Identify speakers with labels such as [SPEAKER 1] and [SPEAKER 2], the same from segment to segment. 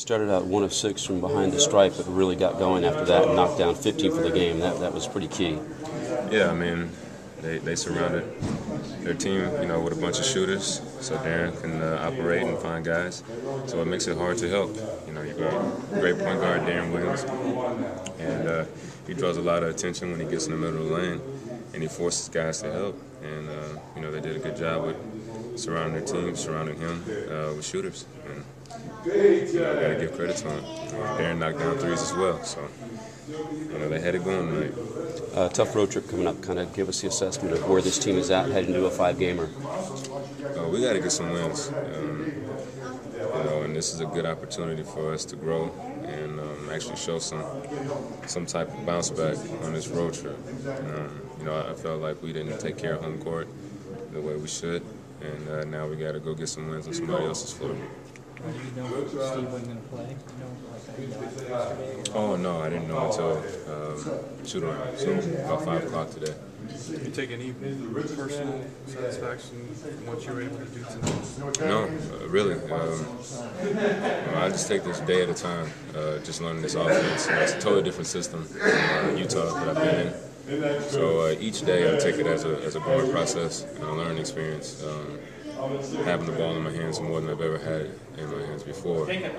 [SPEAKER 1] Started out 1 of 6 from behind the stripe, but really got going after that and knocked down 15 for the game. That was pretty key.
[SPEAKER 2] Yeah, I mean, they surrounded their team, with a bunch of shooters, so Darren can operate and find guys. So it makes it hard to help. You got a great point guard, Darren Williams, and he draws a lot of attention when he gets in the middle of the lane, and he forces guys to help. And they did a good job with surrounding their team, surrounding him with shooters. And I got to give credit to him. Darren knocked down threes as well, so they had it going tonight.
[SPEAKER 1] Tough road trip coming up. Kind of give us the assessment of where this team is at heading into a 5-gamer.
[SPEAKER 2] We got to get some wins, and this is a good opportunity for us to grow and actually show some type of bounce back on this road trip. I felt like we didn't take care of home court the way we should, and now we got to go get some wins on somebody else's floor.
[SPEAKER 3] Did you know Steve wasn't going to play? Yesterday?
[SPEAKER 2] Oh, no, I didn't know until shoot around, so about 5 o'clock today.
[SPEAKER 4] Did you take any personal satisfaction from what you were able to do tonight?
[SPEAKER 2] No, really. I just take this day at a time, just learning this offense. It's a totally different system from Utah that I've been in. So each day I take it as a growing process and a learning experience. Having the ball in my hands more than I've ever had it in my hands before. It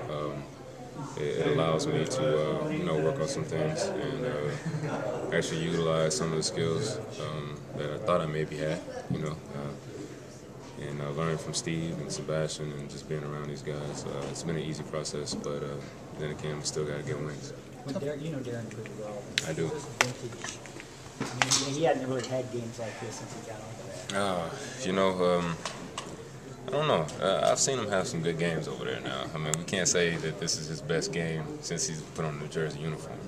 [SPEAKER 2] allows me to work on some things and actually utilize some of the skills that I thought I maybe had, and learning from Steve and Sebastian and just being around these guys. It's been an easy process, but then again, we still got to get wins.
[SPEAKER 3] You know Darren pretty well.
[SPEAKER 2] I do.
[SPEAKER 3] Vintage. I mean, he hadn't really had games like this since he got on there.
[SPEAKER 2] I don't know. I've seen him have some good games over there now. I mean, we can't say that this is his best game since he's put on the New Jersey uniform.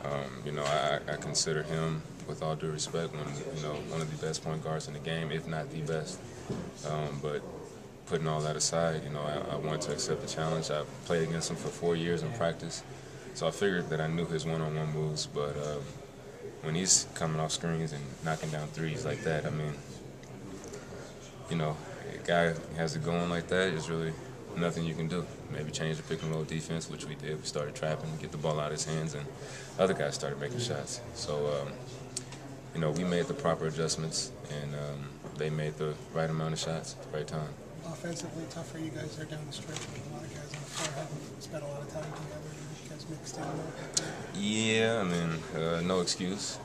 [SPEAKER 2] I consider him, with all due respect, one of the best point guards in the game, if not the best. But putting all that aside, I wanted to accept the challenge. I played against him for 4 years in practice, so I figured that I knew his one-on-one moves. But when he's coming off screens and knocking down threes like that, I mean, a guy has it going like that, there's really nothing you can do. Maybe change the pick and roll defense, which we did. We started trapping, get the ball out of his hands, and other guys started making shots. So, we made the proper adjustments, and they made the right amount of shots at the right time.
[SPEAKER 5] Offensively, tough for you guys there down the stretch with a lot of guys on the floor haven't spent a lot of time together. You guys mixed in there.
[SPEAKER 2] Yeah, I mean, no excuse.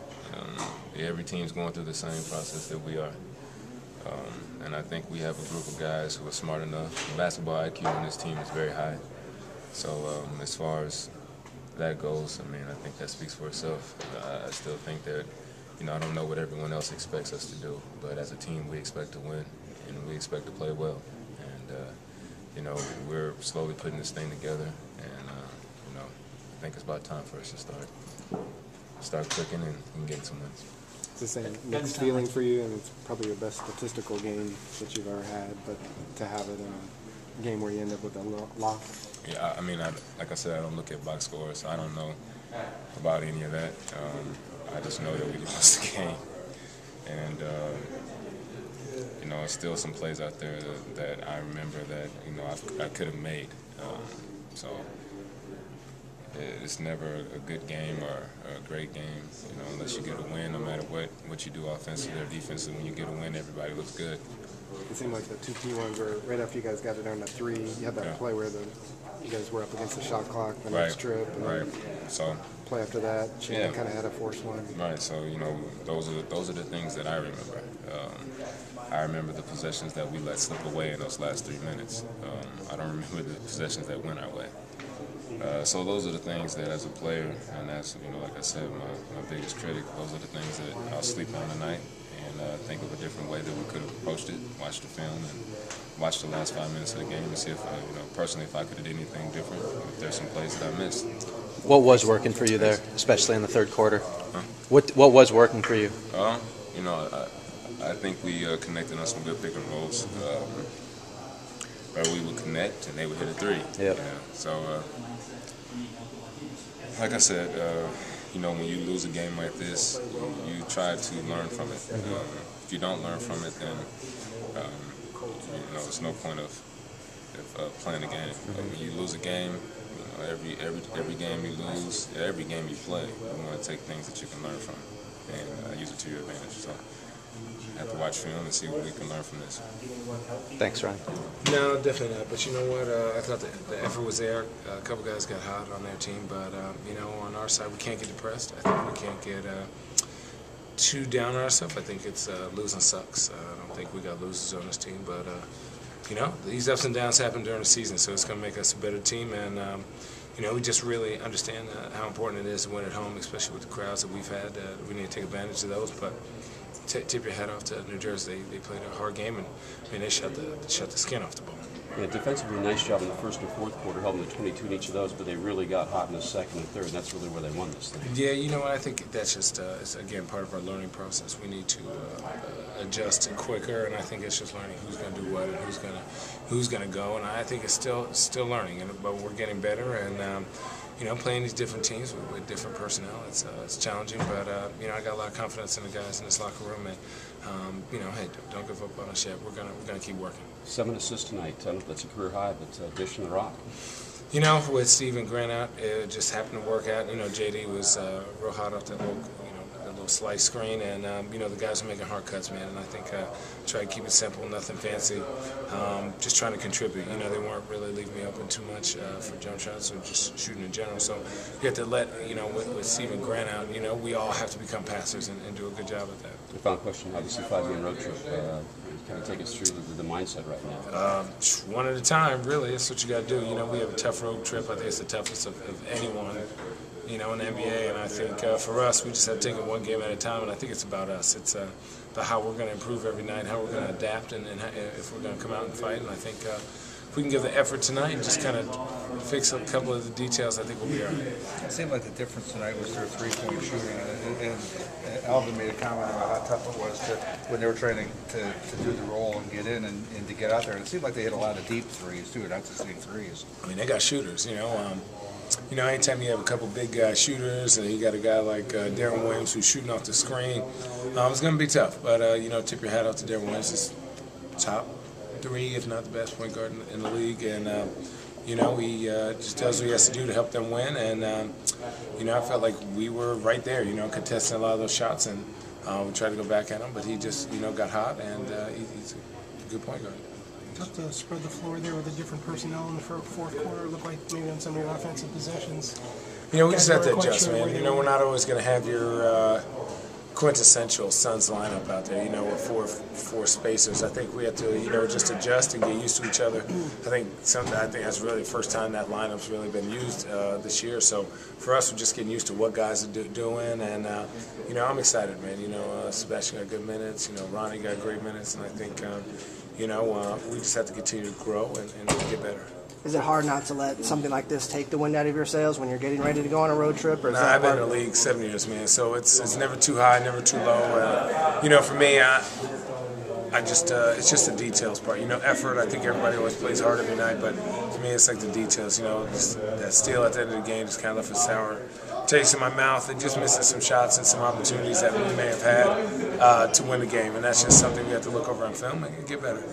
[SPEAKER 2] Every team's going through the same process that we are. And I think we have a group of guys who are smart enough. The basketball IQ on this team is very high. So as far as that goes, I mean, I think that speaks for itself. I still think that, I don't know what everyone else expects us to do, but as a team, we expect to win, and we expect to play well. And, we're slowly putting this thing together, and, I think it's about time for us to start clicking and getting some wins.
[SPEAKER 6] It's the same mixed feeling for you, and it's probably your best statistical game that you've ever had, but to have it in a game where you end up with a loss.
[SPEAKER 2] Yeah, I mean, like I said, I don't look at box scores, so I don't know about any of that. I just know that we lost the game. And, there's still some plays out there that I remember that, I could have made. So it's never a good game or a great game, unless you get a win, no matter what you do offensively or defensively. When you get a win, everybody looks good.
[SPEAKER 6] It seemed like the 2 key ones were right after you guys got it down to 3. You had that play where you guys were up against the shot clock the next trip. And
[SPEAKER 2] So
[SPEAKER 6] play after that, Shane kind of had a forced one.
[SPEAKER 2] Right. So those are the things that I remember. I remember the possessions that we let slip away in those last 3 minutes. I don't remember the possessions that went our way. So those are the things that, as a player, and as like I said, my biggest critic, those are the things that I'll sleep on tonight and think of a different way that we could have approached it. Watch the film and watch the last 5 minutes of the game and see if, personally, if I could have did anything different. If there's some plays that I missed.
[SPEAKER 7] What was working for you there, especially in the third quarter?
[SPEAKER 2] Huh?
[SPEAKER 7] What was working for you?
[SPEAKER 2] I think we connected on some good pick and rolls. Where we would connect and they would hit a 3.
[SPEAKER 7] Yep.
[SPEAKER 2] So, like I said, when you lose a game like this, you try to learn from it. If you don't learn from it, then there's no point of of playing a game. When you lose a game, every game you lose, every game you play, you want to take things that you can learn from and use it to your advantage. So you have to watch film and see what we can learn from this.
[SPEAKER 7] Thanks, Ronnie.
[SPEAKER 8] No, definitely not. But you know what? I thought the effort was there. A couple guys got hot on their team, but you know, on our side, we can't get depressed. I think we can't get too down on ourselves. I think it's losing sucks. I don't think we got losers on this team, but you know, these ups and downs happen during the season, so it's going to make us a better team. And you know, we just really understand how important it is to win at home, especially with the crowds that we've had. We need to take advantage of those, but. Tip your hat off to New Jersey. They played a hard game, and I mean, they shut the skin off the ball.
[SPEAKER 1] Yeah, defensively, nice job in the first and fourth quarter, holding the 22 in each of those, but they really got hot in the second and third, and that's really where they won this thing.
[SPEAKER 8] Yeah, you know what? I think that's just, it's, again, part of our learning process. We need to adjust quicker, and I think it's just learning who's going to do what and who's going to go, and I think it's still learning, but we're getting better, and you know, playing these different teams with different personnel, it's challenging, but you know, I got a lot of confidence in the guys in this locker room, and you know, hey, don't give up on us yet. We're gonna keep working.
[SPEAKER 1] 7 assists tonight. I don't know if that's a career high, but dishing the rock.
[SPEAKER 8] You know, with Steven Grant out, it just happened to work out. You know, JD was real hot off that little, slice screen, and you know, the guys are making hard cuts, man, and I think try to keep it simple, nothing fancy, just trying to contribute. You know, they weren't really leaving me open too much for jump shots or just shooting in general, so you have to let, you know, with Steven Grant out, you know, we all have to become passers and do a good job at that.
[SPEAKER 1] The final question, obviously, 5-game road trip. Kind of take us through the mindset right now.
[SPEAKER 8] One at a time, really. That's what you got to do. You know, we have a tough road trip. I think it's the toughest of anyone, you know, in the NBA. And I think for us, we just have to take it one game at a time. And I think it's about us. It's about how we're going to improve every night, how we're going to adapt, and if we're going to come out and fight. And I think if we can give the effort tonight and just kind of fix a couple of the details, I think we'll be all right.
[SPEAKER 9] It seemed like the difference tonight was their three-point shooting, and Alvin made a comment about how tough it was when they were trying to do the roll and get in and to get out there. And it seemed like they hit a lot of deep threes too, not just big threes.
[SPEAKER 8] I mean, they got shooters, you know. You know, anytime you have a couple big shooters, and you got a guy like Darren Williams who's shooting off the screen, it's going to be tough. But you know, tip your hat off to Darren Williams. He's top 3, if not the best point guard in the league, and you know, he just does what he has to do to help them win. And you know, I felt like we were right there, you know, contesting a lot of those shots, and we tried to go back at him, but he just, you know, got hot, and he's a good point guard.
[SPEAKER 5] Tough to spread the floor there with the different personnel in the fourth quarter. It looked like maybe on some of your offensive possessions.
[SPEAKER 8] You know, we just have to adjust, man. You know, we're not always going to have your quintessential Suns lineup out there, you know, with four spacers. I think we have to, you know, just adjust and get used to each other. I think that's really the first time that lineup's really been used this year. So for us, we're just getting used to what guys are doing, and you know, I'm excited, man. You know, Sebastian got good minutes. You know, Ronnie got great minutes, and I think you know, we just have to continue to grow and get better.
[SPEAKER 10] Is it hard not to let something like this take the wind out of your sails when you're getting ready to go on a road trip? Or
[SPEAKER 8] I've been in the league 7 years, man, so it's never too high, never too low. You know, for me, I just it's just the details part. You know, effort. I think everybody always plays hard every night, but for me, it's like the details. You know, just that steal at the end of the game just kind of left a sour taste in my mouth, and just missing some shots and some opportunities that we may have had to win the game, and that's just something we have to look over on film and get better.